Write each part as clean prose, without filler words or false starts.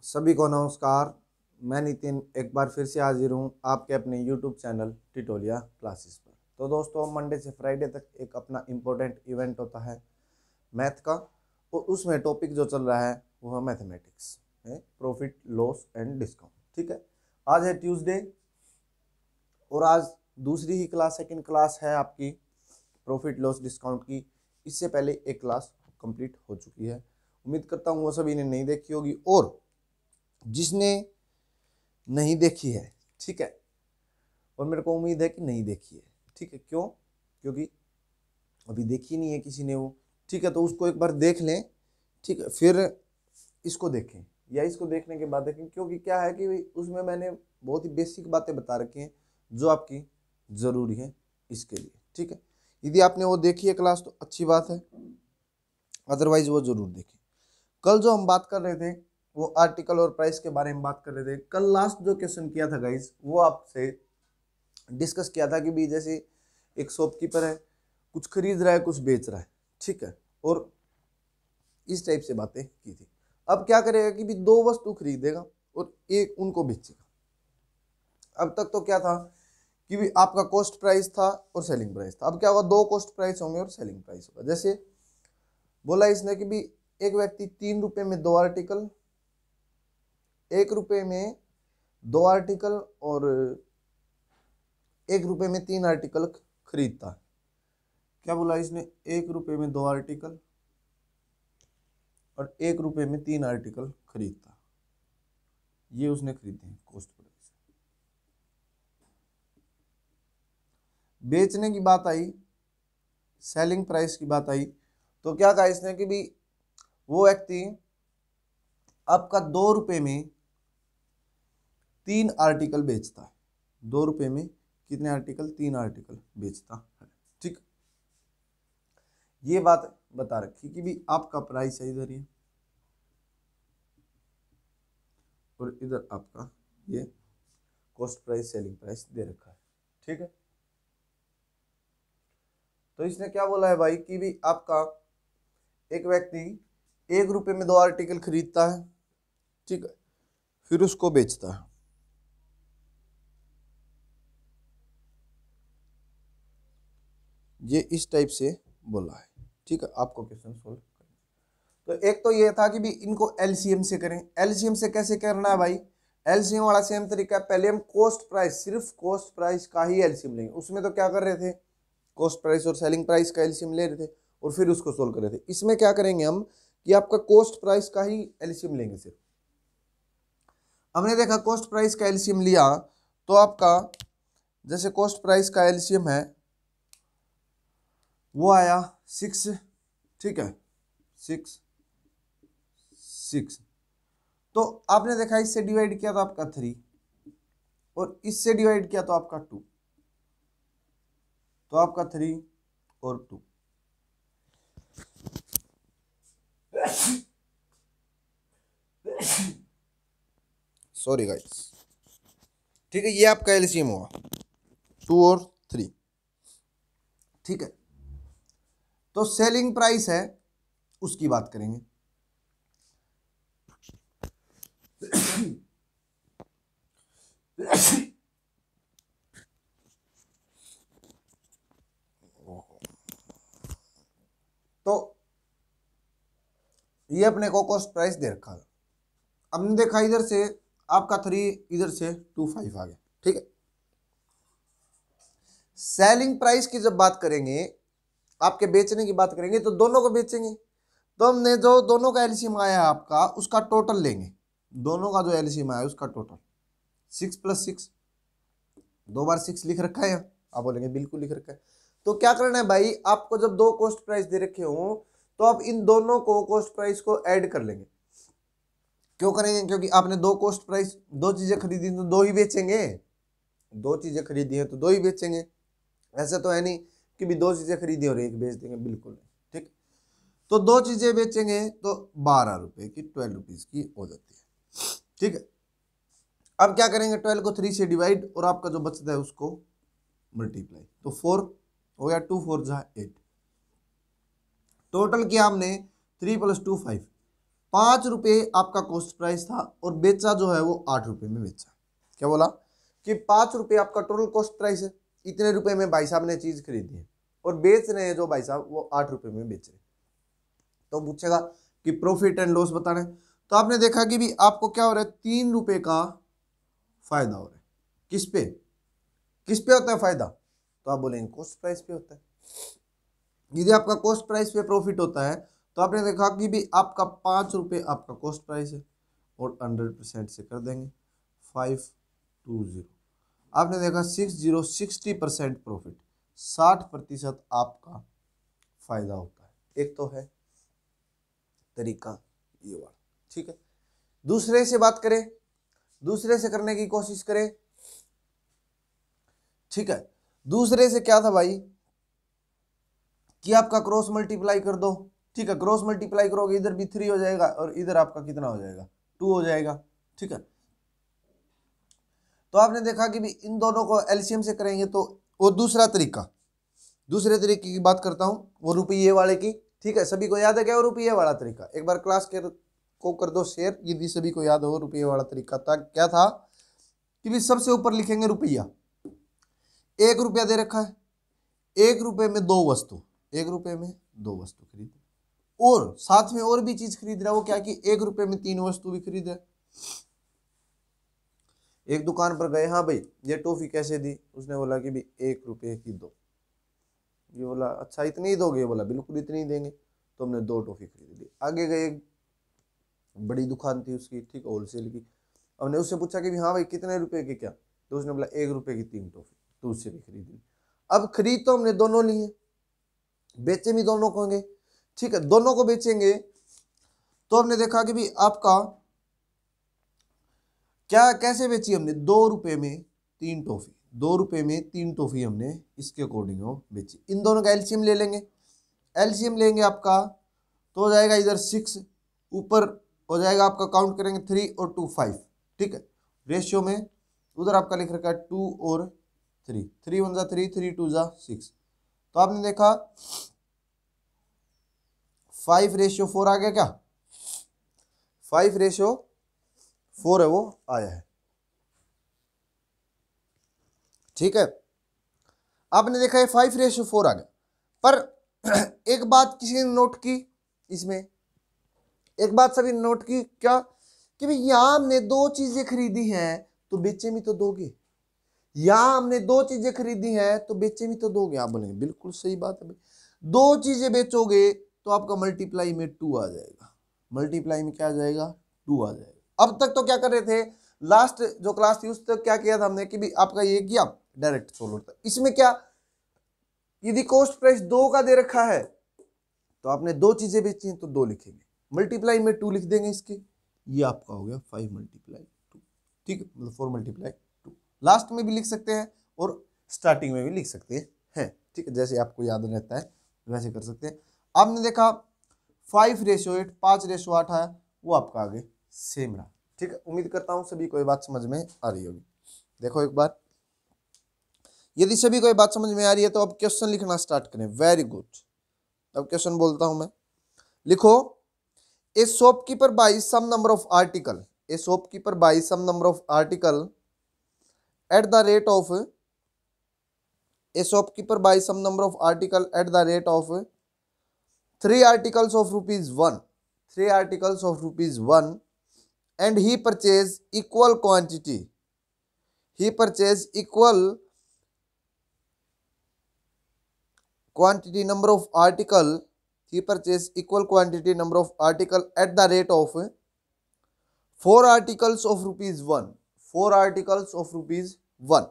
सभी को नमस्कार। मैं नितिन एक बार फिर से हाजिर हूँ आपके अपने YouTube चैनल टिटोलिया क्लासेस पर। तो दोस्तों, मंडे से फ्राइडे तक एक अपना इम्पोर्टेंट इवेंट होता है मैथ का, और उसमें टॉपिक जो चल रहा है वो है मैथमेटिक्स है, प्रॉफिट लॉस एंड डिस्काउंट। ठीक है, आज है ट्यूसडे और आज दूसरी ही क्लास, सेकंड क्लास है आपकी प्रॉफिट लॉस डिस्काउंट की। इससे पहले एक क्लास कंप्लीट हो चुकी है। उम्मीद करता हूँ वो सभी ने नहीं देखी होगी, और जिसने नहीं देखी है, ठीक है, और मेरे को उम्मीद है कि नहीं देखी है, ठीक है, क्यों? क्योंकि अभी देखी नहीं है किसी ने वो, ठीक है, तो उसको एक बार देख लें, ठीक है, फिर इसको देखें या इसको देखने के बाद देखें, क्योंकि क्या है कि उसमें मैंने बहुत ही बेसिक बातें बता रखी हैं जो आपकी ज़रूरी है इसके लिए, ठीक है। यदि आपने वो देखी है क्लास तो अच्छी बात है, अदरवाइज वो जरूर देखें। कल जो हम बात कर रहे थे वो आर्टिकल और प्राइस के बारे में बात कर रहे थे। कल लास्ट जो क्वेश्चन किया था गाइज, वो आपसे डिस्कस किया था कि भी जैसे एक शॉपकीपर है, कुछ खरीद रहा है कुछ बेच रहा है, ठीक है, और इस टाइप से बातें की थी। अब क्या करेगा कि भी दो वस्तु खरीदेगा और एक उनको बेचेगा। अब तक तो क्या था कि भी आपका कॉस्ट प्राइस था और सेलिंग प्राइस था। अब क्या होगा, दो कॉस्ट प्राइस होंगे और सेलिंग प्राइस होगा। जैसे बोला इसने कि भी एक व्यक्ति 3 रुपए में 2 आर्टिकल, 1 रुपए में 2 आर्टिकल और 1 रुपए में 3 आर्टिकल खरीदता है। क्या बोला इसने, 1 रुपए में 2 आर्टिकल और 1 रुपए में 3 आर्टिकल खरीदता, ये उसने खरीदे हैं कॉस्ट प्राइस। बेचने की बात आई, सेलिंग प्राइस की बात आई, तो क्या कहा इसने कि भी वो व्यक्ति आपका 2 रुपए में 3 आर्टिकल बेचता है। 2 रुपए में कितने आर्टिकल? 3 आर्टिकल बेचता है, ठीक। ये बात बता रखी कि भी आपका प्राइस है इधर, ये और इधर आपका ये कॉस्ट प्राइस सेलिंग प्राइस दे रखा है, ठीक है। तो इसने क्या बोला है भाई कि भी आपका एक व्यक्ति 1 रुपए में 2 आर्टिकल खरीदता है, ठीक है, फिर उसको बेचता है। ये इस टाइप से बोला है, ठीक है। आपको क्वेश्चन सोल्व करना, तो एक तो ये था कि भी इनको एलसीएम से करें। एलसीएम से कैसे करना है भाई? एलसीएम वाला सेम तरीका है। पहले हम कॉस्ट प्राइस, सिर्फ कॉस्ट प्राइस का ही एलसीएम लेंगे। उसमें तो क्या कर रहे थे, कॉस्ट प्राइस और सेलिंग प्राइस का एलसीएम ले रहे थे और फिर उसको सोल्व कर रहे थे। इसमें क्या करेंगे हम कि आपका कॉस्ट प्राइस का ही एलसीएम लेंगे सिर्फ। हमने देखा कॉस्ट प्राइस का एलसीएम लिया तो आपका जैसे कॉस्ट प्राइस का एलसीएम है वो आया 6, ठीक है, 6 6। तो आपने देखा इससे डिवाइड किया तो आपका 3 और इससे डिवाइड किया तो आपका 2, तो आपका 3 और 2। सॉरी गाइस, ठीक है, ये आपका एलसीएम हुआ 2 और 3, ठीक है। तो सेलिंग प्राइस है उसकी बात करेंगे। तो ये अपने को कॉस्ट प्राइस दे रखा है। हमने देखा इधर से आपका 3, इधर से 2 5 आ गया, ठीक है। सेलिंग प्राइस की जब बात करेंगे, आपके बेचने की बात करेंगे, तो दोनों को बेचेंगे तो हमने जो दोनों का एलसीएम आया है आपका उसका टोटल लेंगे। दोनों का जो एलसीएम आया उसका टोटल 6 + 6, 2 बार 6 लिख रखा है। आप बोलेंगे बिल्कुल लिख रखा है। तो क्या करना है भाई, आपको जब दो कॉस्ट प्राइस दे रखे हो तो आप इन दोनों को कॉस्ट प्राइस को ऐड कर लेंगे। क्यों करेंगे? क्योंकि आपने दो कॉस्ट प्राइस, दो चीजें खरीदी तो दो ही बेचेंगे। दो चीजें खरीदी है तो दो ही बेचेंगे। ऐसा तो है नहीं कि भी दो चीजें खरीदी और एक बेच देंगे, बिल्कुल नहीं, ठीक। तो दो चीजें बेचेंगे तो 12 रुपए की, 12 रुपीज की हो जाती है, ठीक है। अब क्या करेंगे, 12 को 3 से डिवाइड और आपका जो बचता है उसको मल्टीप्लाई, तो 4 हो गया, 2 4 जा 8। टोटल किया हमने 3 + 2 5, ₹5 आपका कॉस्ट प्राइस था और बेचा जो है वो ₹8 में बेचा। क्या बोला कि ₹5 आपका टोटल कॉस्ट प्राइस है, इतने रुपए में भाई साहब ने चीज खरीदी है और बेच रहे हैं जो भाई साहब वो ₹8 में बेच रहे। तो पूछेगा कि प्रॉफिट एंड लॉस बताना है। तो आपने देखा कि भी आपको क्या हो रहा है, ₹3 का फायदा हो रहा है। किस पे होता है फायदा? तो आप बोलेंगे कॉस्ट प्राइस पे होता है। यदि आपका कॉस्ट प्राइस पे प्रॉफिट होता है तो आपने देखा कि भी आपका ₹5 आपका कॉस्ट प्राइस है और 100% से कर देंगे 520। आपने देखा 60% प्रॉफिट, 60% आपका फायदा होता है। एक तो है तरीका ये वाला, ठीक है। दूसरे से बात करें, दूसरे से करने की कोशिश करें, ठीक है। दूसरे से क्या था भाई कि आपका क्रॉस मल्टीप्लाई कर दो, ठीक है। क्रॉस मल्टीप्लाई करोगे इधर भी 3 हो जाएगा और इधर आपका कितना हो जाएगा, 2 हो जाएगा, ठीक है। तो आपने देखा कि भी इन दोनों को एलसीएम से करेंगे तो वो दूसरे तरीके की बात करता हूं, वो रुपये वाले की, ठीक है। सभी को याद है क्या वो रुपये वाला तरीका? एक बार क्लास को कर दो शेयर यदि सभी को याद हो। रुपये वाला तरीका था क्या था कि भी सबसे ऊपर लिखेंगे रुपया, ₹1 दे रखा है, ₹1 में 2 वस्तु, ₹1 में 2 वस्तु खरीद और साथ में और भी चीज खरीद रहा है। वो क्या कि ₹1 में 3 वस्तु भी खरीद है। एक दुकान पर गए, हाँ भाई ये टॉफी कैसे दी? उसने बोला कि भी ₹1 की 2। ये बोला अच्छा इतनी ही दोगे? ये बोला बिल्कुल इतनी ही देंगे। तो हमने 2 टॉफी खरीद ली। आगे गए, बड़ी दुकान थी उसकी, ठीक होलसेल की। हमने उससे पूछा कि भी हाँ भाई कितने रुपए की क्या? तो उसने बोला ₹1 की 3 टॉफी। तो उससे भी खरीद ली। अब खरीद तो हमने दोनों लिए, बेचे भी दोनों को होंगे, ठीक है। दोनों को बेचेंगे तो हमने देखा कि भी आपका क्या कैसे बेची हमने, ₹2 में 3 टॉफी, ₹2 में 3 टॉफी हमने इसके अकॉर्डिंग बेची। इन दोनों का एलसीएम ले लेंगे, एलसीएम लेंगे आपका तो हो जाएगा इधर 6, ऊपर हो जाएगा आपका काउंट करेंगे 3 और 2 5, ठीक है। रेशियो में उधर आपका लिख रखा है 2 और 3, 3 1 जा 3, 3 2 जा 6। तो आपने देखा 5:4 आ गया क्या? 5:4 है वो आया है, ठीक है। आपने देखा है 5:4 आ गया। पर एक बात किसी ने नोट की, इसमें एक बात सभी ने नोट की क्या कि भाई यहां हमने 2 चीजें खरीदी हैं तो बेचे भी तो दोगे, यहां हमने 2 चीजें खरीदी हैं तो बेचे भी तो दोगे। आप बोलेंगे बिल्कुल सही बात है भाई, 2 चीजें बेचोगे तो आपका मल्टीप्लाई में 2 आ जाएगा, मल्टीप्लाई में क्या आ जाएगा, 2 आ जाएगा। अब तक तो क्या कर रहे थे, लास्ट जो क्लास थी उस तक क्या किया था हमने कि भी आपका ये किया डायरेक्ट सोल्व था। इसमें क्या यदि कॉस्ट प्राइस 2 का दे रखा है तो आपने 2 चीजें बेची हैं तो 2 लिखेंगे, मल्टीप्लाई में 2 लिख देंगे इसके, ये आपका हो गया 5 × 2, ठीक है। मतलब 4 × 2 लास्ट में भी लिख सकते हैं और स्टार्टिंग में भी लिख सकते हैं, ठीक है। जैसे आपको याद रहता है वैसे कर सकते हैं। आपने देखा 5:8, 5:8 है वो आपका आगे सेम रहा, ठीक है। उम्मीद करता हूं सभी को ये बात समझ में आ रही होगी। देखो एक बार, यदि सभी को ये बात समझ में आ रही है तो अब क्वेश्चन लिखना स्टार्ट करें। Very good. अब क्वेश्चन बोलता हूं मैं, लिखो a shopkeeper buys some number of article, a shopkeeper buys some number of article at the rate of, a shopkeeper buys some number of article at the rate of 3 articles of ₹1, 3 articles of ₹1, and he purchased equal quantity, he purchased equal quantity number of article, he purchased equal quantity number of article at the rate of 4 articles of ₹1, 4 articles of ₹1,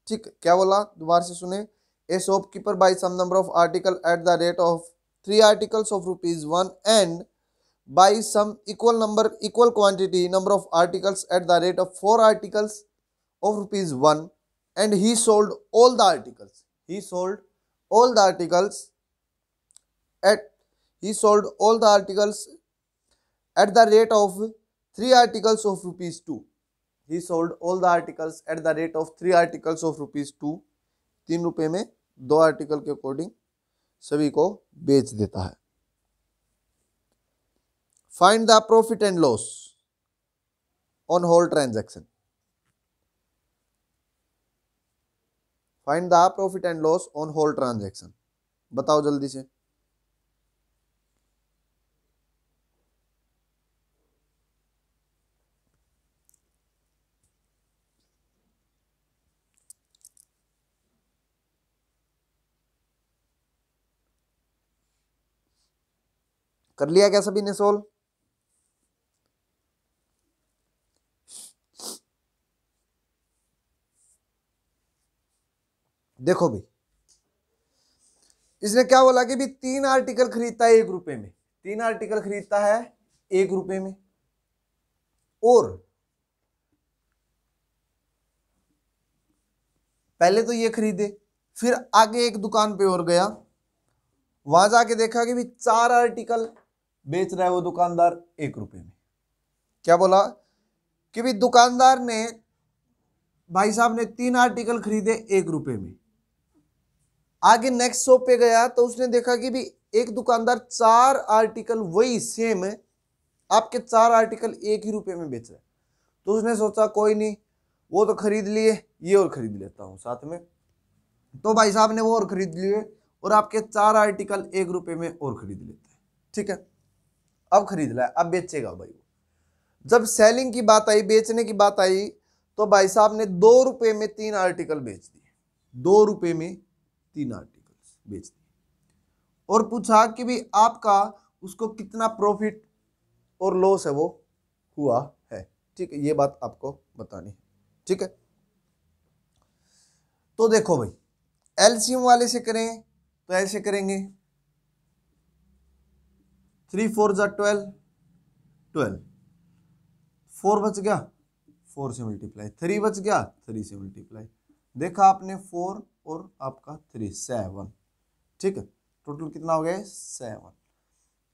ठीक। क्या बोला दोबारा से सुने, a shopkeeper buy some number of article at the rate of 3 articles of ₹1 and buy some equal quantity number of articles at the rate of 4 articles of ₹1, and he sold all the articles, he sold all the articles at, he sold all the articles at the rate of 3 articles of ₹2, he sold all the articles at the rate of 3 articles of ₹2, ₹3 में 2 article के according सभी को बेच देता है। Find the profit and loss on whole transaction. Find the profit and loss on whole transaction. बताओ जल्दी से। कर लिया क्या सभी ने सोल्व? देखो भाई, इसने क्या बोला कि भी 3 आर्टिकल खरीदता है 1 रुपए में, 3 आर्टिकल खरीदता है 1 रुपए में, और पहले तो ये खरीदे, फिर आगे एक दुकान पे और गया, वहां जाके देखा कि भी 4 आर्टिकल बेच रहा है वो दुकानदार 1 रुपए में। क्या बोला कि भी दुकानदार ने, भाई साहब ने 3 आर्टिकल खरीदे 1 रुपए में, आगे नेक्स्ट शॉप पे गया तो उसने देखा कि भी एक दुकानदार 4 आर्टिकल वही सेम है, आपके 4 आर्टिकल 1 ही रुपए में बेच रहा है। तो उसने सोचा कोई नहीं, वो तो खरीद लिए, ये और खरीद लेता हूं साथ में। तो भाई साहब ने वो और खरीद लिए और आपके 4 आर्टिकल 1 रुपए में और खरीद लेते हैं। ठीक है, अब खरीद लाया, अब बेचेगा भाई। जब सेलिंग की बात आई, बेचने की बात आई, तो भाई साहब ने 2 रुपए में 3 आर्टिकल बेच दिए, 2 रुपए में 3 आर्टिकल बेच दिए, और पूछा कि भी आपका उसको कितना प्रॉफिट और लॉस है वो हुआ है। ठीक है, ये बात आपको बतानी है। ठीक है, तो देखो भाई, एलसीएम वाले से करें तो ऐसे करेंगे, 3 4 जा 12, 12, 4 बच गया, 4 से मल्टीप्लाई, 3 बच गया, 3 से मल्टीप्लाई, देखा आपने 4 और आपका 3, 7। ठीक है, टोटल कितना हो गया 7।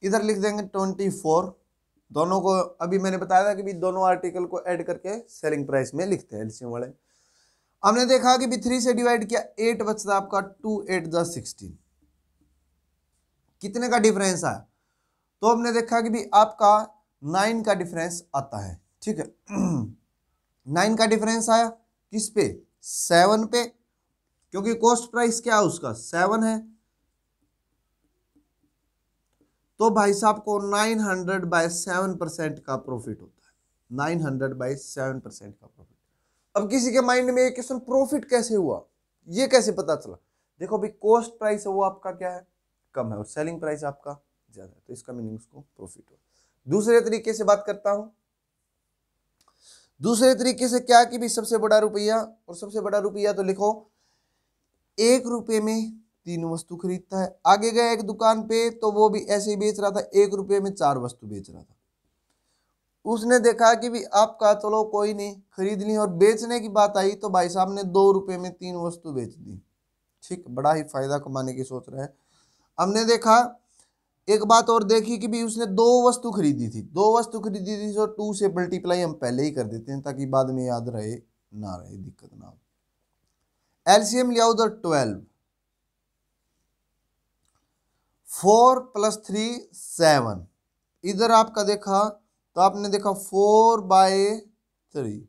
इधर लिख देंगे 24। दोनों को अभी मैंने बताया था कि भी दोनों आर्टिकल को ऐड करके सेलिंग प्राइस में लिखते हैं एलसीएम वाले। हमने देखा कि भी 3 से डिवाइड किया, 8 बचता आपका, 2 8 जा 16। कितने का डिफरेंस आया? तो हमने देखा कि भी आपका 9 का डिफरेंस आता है। ठीक है, 9 का डिफरेंस आया किस पे? 7 पे, क्योंकि कॉस्ट प्राइस क्या है उसका 7 है। तो भाई साहब को 900/7% का प्रॉफिट होता है, 900/7% का प्रॉफिट। अब किसी के माइंड में एक क्वेश्चन, प्रॉफिट कैसे हुआ, ये कैसे पता चला? देखो भाई, कॉस्ट प्राइस है वो आपका क्या है, कम है, और सेलिंग प्राइस आपका ज्यादा है, तो इसका मीनिंग उसको प्रॉफिट हुआ। दूसरे तरीके से बात करता हूं, दूसरे तरीके से क्या कि भी सबसे बड़ा रुपया, और सबसे बड़ा रुपया तो लिखो 1 रुपए में 3 वस्तु खरीदता है। आगे गया एक दुकान पे तो वो भी ऐसे ही बेच रहा था, 1 रुपए में 4 वस्तु बेच रहा था। उसने देखा कि भी आपका चलो कोई नहीं, खरीद ली, और बेचने की बात आई तो भाई साहब ने 2 रुपए में 3 वस्तु बेच दी। ठीक, बड़ा ही फायदा कमाने की सोच रहा है। हमने देखा, एक बात और देखी कि भी उसने 2 वस्तु खरीदी थी, 2 वस्तु खरीदी थी, तो 2 से मल्टीप्लाई हम पहले ही कर देते हैं ताकि बाद में याद रहे ना रहे, दिक्कत ना हो। एलसीएम लिया उधर 12, 4 + 3 7। इधर आपका देखा तो आपने देखा 4/3,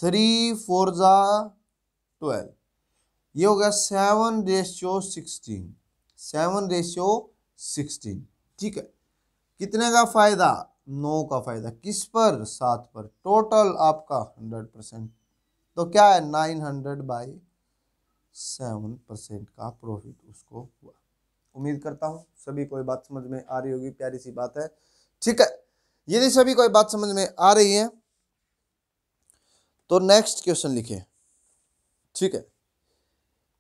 3 4 जा 12, ये हो गया 7/16, 7/16। ठीक है, कितने का फायदा? 9 का फायदा, किस पर? 7 पर, टोटल आपका 100%। तो क्या है 900/7% का प्रॉफिट उसको हुआ। उम्मीद करता हूं सभी को बात समझ में आ रही होगी, प्यारी सी बात है। ठीक है, यदि सभी को बात समझ में आ रही है तो नेक्स्ट क्वेश्चन लिखिए। ठीक है,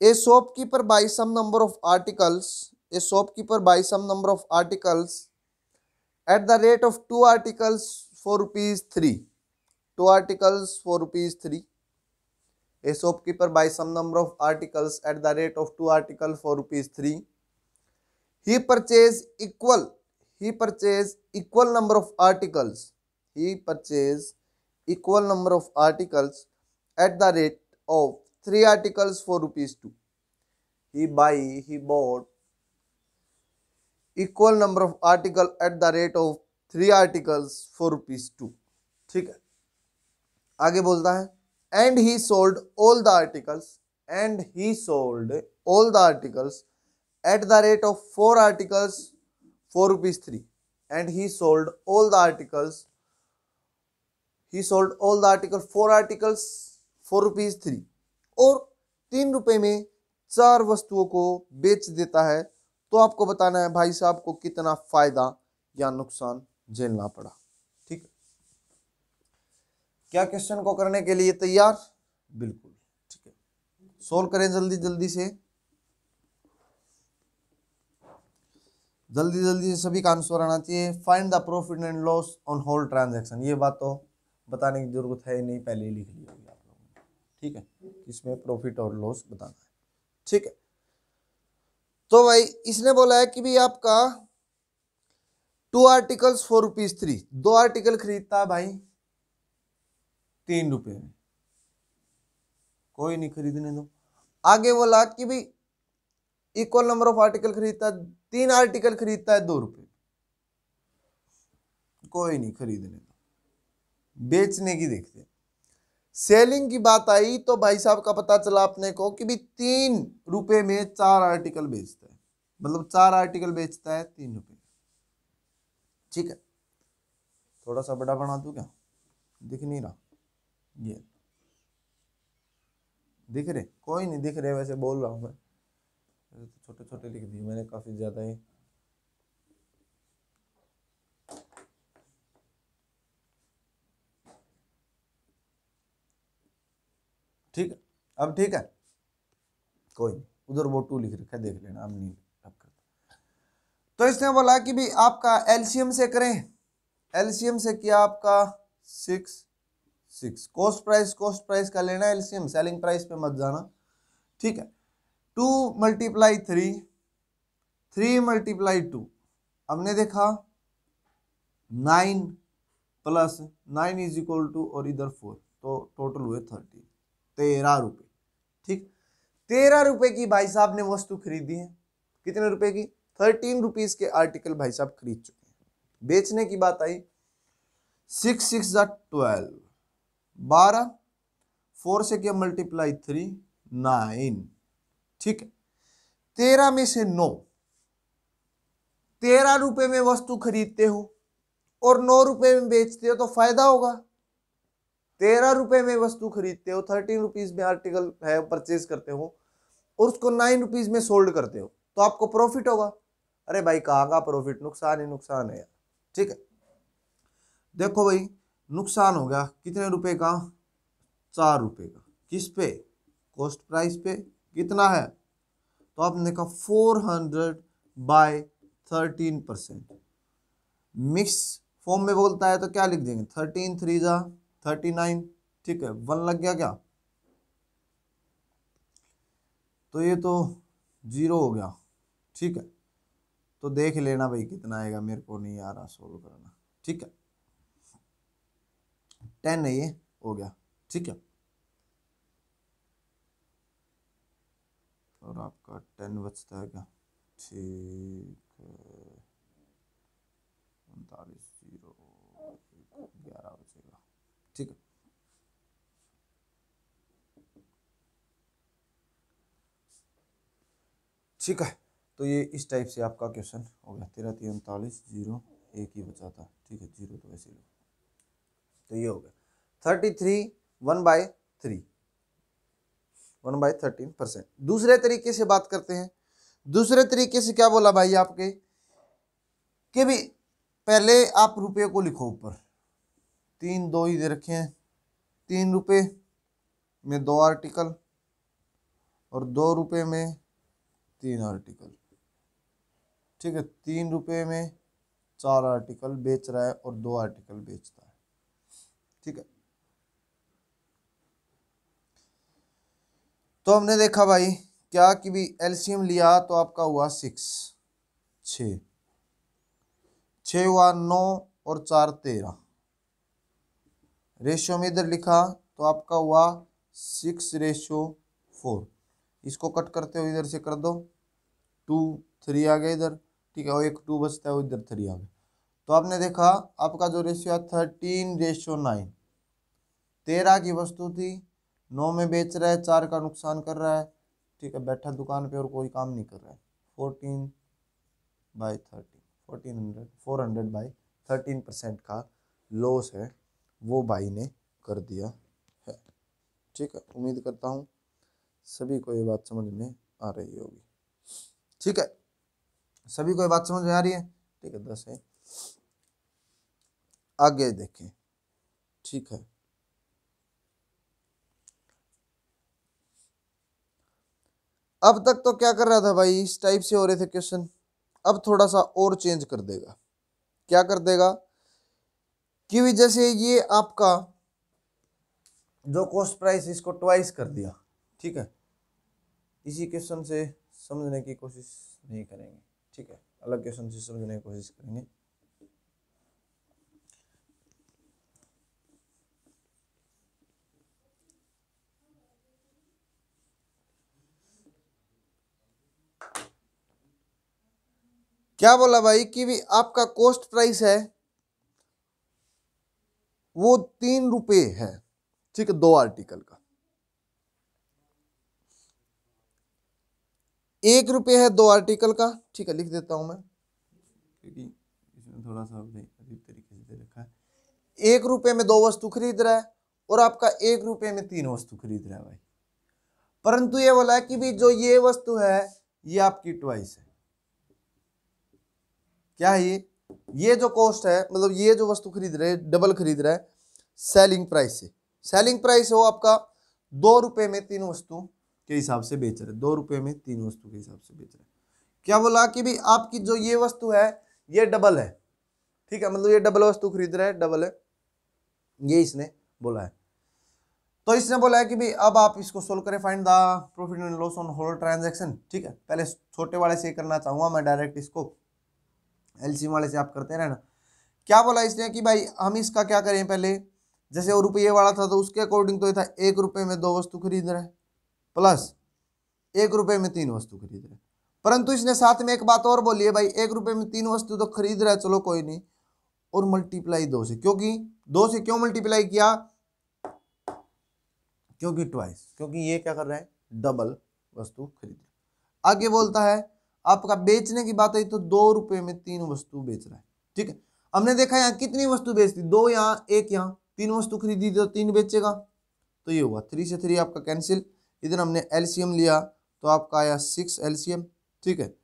a shopkeeper buy some number of articles, a shopkeeper buy some number of articles at the rate of 2 articles for ₹3, 2 articles for ₹3. A shopkeeper buys some number of articles at the rate of 2 articles for ₹3. He purchase equal number of articles. He purchase equal number of articles at the rate of 3 articles for ₹2. He bought equal number of article at the rate of 3 articles for ₹2। ठीक है, आगे बोलता है and he sold all the articles, and he sold all the articles at the rate of 4 articles for ₹3। And he sold all the articles, he sold all the article 4 articles for ₹3, और ₹3 में 4 वस्तुओं को बेच देता है। तो आपको बताना है भाई साहब को कितना फायदा या नुकसान झेलना पड़ा। ठीक है, क्या क्वेश्चन को करने के लिए तैयार? बिल्कुल। ठीक है, सोल्व करें जल्दी जल्दी से, जल्दी जल्दी से सभी का आंसर आना चाहिए। Find the profit and loss on whole transaction, ये बात तो बताने की जरूरत है नहीं, पहले ही लिख ली होगी आप लोगों ने। ठीक है, इसमें प्रॉफिट और लॉस बताना है। ठीक है, तो भाई इसने बोला है कि भाई आपका 2 आर्टिकल्स फॉर ₹3, 2 आर्टिकल खरीदता है भाई ₹3 में, कोई नहीं खरीदने दो। आगे बोला कि भाई इक्वल नंबर ऑफ आर्टिकल खरीदता है, 3 आर्टिकल खरीदता है ₹2, कोई नहीं खरीदने दो। बेचने की देखते हैं, सेलिंग की बात आई तो भाई साहब का पता चला अपने को कि भी ₹3 में 4 आर्टिकल बेचता है, मतलब 4 आर्टिकल बेचता है ₹3। ठीक है, थोड़ा सा बड़ा बना दूं क्या? दिख नहीं रहा, ये दिख रहे? कोई नहीं दिख रहे, वैसे बोल रहा हूं मैं, छोटे छोटे लिख दिए मैंने काफी ज्यादा ही। ठीक है, अब ठीक है, कोई नहीं, उधर वो 2 लिख रखा है, देख लेना, अब नहीं अब करता। तो इसने बोला कि भाई आपका एलसीएम से करें, एलसीएम से किया आपका 6 कॉस्ट प्राइस का लेना एलसीएम, सेलिंग प्राइस पे मत जाना। ठीक है, 2 × 3, 3 × 2, हमने देखा 9 + 9 = और इधर 4, तो टोटल हुए 13 रुपए। ठीक, 13 रुपए की भाई साहब ने वस्तु खरीदी है। कितने रुपए की? 13 रुपीज के आर्टिकल भाई साहब खरीद चुके हैं। बेचने की बात आई, 6 × 6 = 12, 12, 4 से किया × 3, 9। ठीक है, 13 में से 9, 13 रुपए में वस्तु खरीदते हो और 9 रुपए में बेचते हो तो फायदा होगा। 13 रुपए में वस्तु खरीदते हो, 13 रुपीज में आर्टिकल है परचेज करते हो, और उसको 9 रुपीज में सोल्ड करते हो तो आपको प्रॉफिट होगा। अरे भाई कहाँ का प्रॉफिट, नुकसान ही नुकसान है यार। ठीक है, देखो भाई नुकसान हो गया कितने रुपए का? 4 रुपए का। किस पे? कॉस्ट प्राइस पे। कितना है? तो आपने कहा 400/13%। मिक्स फॉर्म में बोलता है तो क्या लिख देंगे? 13 × 3 = 39। ठीक है, 1 लग गया क्या? तो ये तो 0 हो गया। ठीक है, तो देख लेना भाई कितना आएगा, मेरे को नहीं आ रहा सोल्व करना। ठीक है, 10 है, ये हो गया। ठीक है, और आपका 10 बचता है क्या? ठीक है, 39, 0, 11 बचेगा। ठीक है, ठीक है, तो ये इस टाइप से आपका क्वेश्चन हो गया। 13 × 3 = 39, 0, 1 ही बचा था। ठीक है, 0 तो वैसे ही, तो ये हो गया 33, 1/3, 1/13%। दूसरे तरीके से बात करते हैं। दूसरे तरीके से क्या बोला भाई आपके कि भी पहले आप रुपये को लिखो ऊपर, 3 2 ही दे रखे हैं, 3 रुपये में 2 आर्टिकल और 2 रुपये में 3 आर्टिकल। ठीक है, 3 रुपये में 4 आर्टिकल बेच रहा है और 2 आर्टिकल बेचता है। ठीक है, तो हमने देखा भाई क्या कि भी एलसीएम लिया तो आपका हुआ 6 हुआ, 9 और 4 13। रेशियो में इधर लिखा तो आपका हुआ 6:4। इसको कट करते हो इधर से कर दो, 2 3 आ गया इधर। ठीक है, और एक 2 बचता है, वो इधर 3 आ गया। तो आपने देखा आपका जो रेशियो है 13:9। 13 की वस्तु थी, 9 में बेच रहा है, 4 का नुकसान कर रहा है, ठीक है, बैठा दुकान पे और कोई काम नहीं कर रहा है। 14/13 400/13% का लॉस है वो भाई ने कर दिया है। ठीक है, उम्मीद करता हूँ सभी को ये बात समझ में आ रही होगी। ठीक है, सभी को ये बात समझ में आ रही है। ठीक है, 10 है, आगे देखें। ठीक है, अब तक तो क्या कर रहा था भाई, इस टाइप से हो रहे थे क्वेश्चन। अब थोड़ा सा और चेंज कर देगा। क्या कर देगा कि जैसे ये आपका जो कॉस्ट प्राइस, इसको ट्वाइस कर दिया। ठीक है, इसी क्वेश्चन से समझने की कोशिश नहीं करेंगे। ठीक है, अलग क्वेश्चन से समझने की कोशिश करेंगे। क्या बोला भाई कि भी आपका कॉस्ट प्राइस है वो 3 रुपये है। ठीक है, 2 आर्टिकल का 1 रुपये है 2 आर्टिकल का। ठीक है, लिख देता हूं मैं क्योंकि इसमें थोड़ा सा अजीब तरीके से दे रखा है। 1 रुपये में 2 वस्तु खरीद रहा है और आपका 1 रुपये में 3 वस्तु खरीद रहा है भाई। परंतु ये बोला है कि भी जो ये वस्तु है ये आपकी ट्वाइस है। क्या है ये जो कॉस्ट है, मतलब ये जो वस्तु खरीद रहे हैं डबल खरीद रहा है सेलिंग प्राइस से। सेलिंग प्राइस हो आपका 2 रुपये में 3 वस्तु के हिसाब से बेच रहे, 2 रुपये में 3 वस्तु के हिसाब से बेच रहे। क्या बोला कि भी आपकी जो ये वस्तु है ये डबल है। ठीक है, मतलब ये डबल वस्तु खरीद रहा है, डबल है, ये इसने बोला है। तो इसने बोला है कि भी अब आप इसको सोल्व करें, find the profit and loss on whole transaction. ठीक है, पहले छोटे वाले से करना चाहूंगा मैं, डायरेक्ट इसको एलसीएम वाले से आप करते रहना। क्या बोला इसने कि भाई हम इसका क्या करें, पहले जैसे वो रुपये वाला था तो उसके अकॉर्डिंग तो ये था 1 रुपये में 2 वस्तु खरीद रहे प्लस 1 रुपये में 3 वस्तु खरीद रहे। परंतु इसने साथ में एक बात और बोली है भाई, 1 रुपये में 3 वस्तु तो खरीद रहा है, चलो कोई नहीं, और मल्टीप्लाई 2 से। क्योंकि 2 से क्यों मल्टीप्लाई किया, क्योंकि ट्वाइस, क्योंकि ये क्या कर रहा है डबल वस्तु खरीद रहा है। आगे बोलता है आपका बेचने की बात है तो 2 रुपये में 3 वस्तु बेच रहा है। ठीक है, हमने देखा यहाँ कितनी वस्तु बेचती, 2 यहाँ 1 यहाँ, 3 वस्तु खरीदी तो 3 बेचेगा, तो ये हुआ 3 से 3 आपका कैंसिल। इधर हमने एलसीएम लिया तो आपका आया 6 एलसीएम। ठीक है,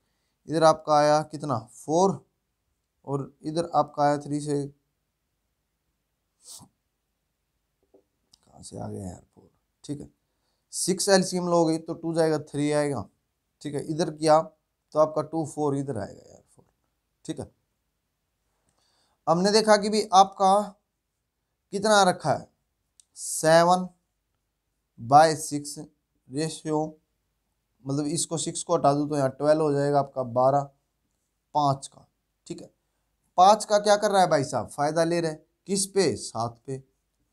इधर आपका आया कितना 4 और इधर आपका आया 3 से, कहाँ से आ गया यार 4। ठीक है, 6 एलसीएम लोगे तो 2 जाएगा 3 आएगा। ठीक है, इधर किया तो आपका 2 4 इधर आएगा यार 4। ठीक है, हमने देखा कि भी आपका कितना रखा है 7/6 रेशियो, मतलब इसको 6 को हटा दूँ तो यहाँ 12 हो जाएगा आपका 12 5 का। ठीक है, 5 का क्या कर रहा है भाई साहब, फायदा ले रहे हैं किस पे, 7 पे,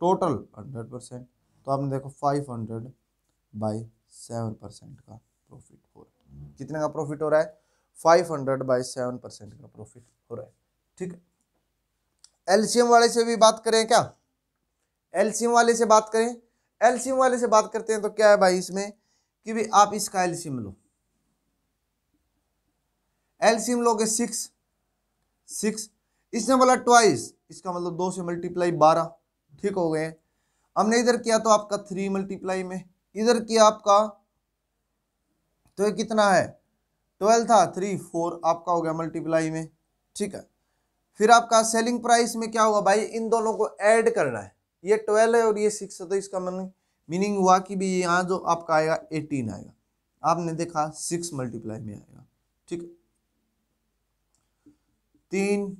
टोटल 100%। तो आपने देखो 500/7% का प्रॉफिट हो रहा है। कितने का प्रॉफिट हो रहा है, 500/7% का प्रॉफिट हो रहा है। ठीक है, एलसीएम वाले से भी बात करें क्या, एलसीएम वाले से बात करें। एलसीएम वाले से बात करते हैं तो क्या है भाई इसमें कि भी आप इसका एलसीएम लो, एलसीएम लोगे 6, इसने बोला ट्वाइस, इसका मतलब 2 से मल्टीप्लाई 12। ठीक हो गए, हमने इधर किया तो आपका 3 मल्टीप्लाई में, इधर किया आपका तो ये कितना है 12 था, 3 4 आपका हो गया मल्टीप्लाई में। ठीक है, फिर आपका सेलिंग प्राइस में क्या होगा भाई, इन दोनों को ऐड करना है, ये 12 है और ये 6 है, तो इसका मीनिंग हुआ कि भी यहाँ जो आपका आएगा 18 आएगा। आपने देखा 6 मल्टीप्लाई में आएगा। ठीक है, 3,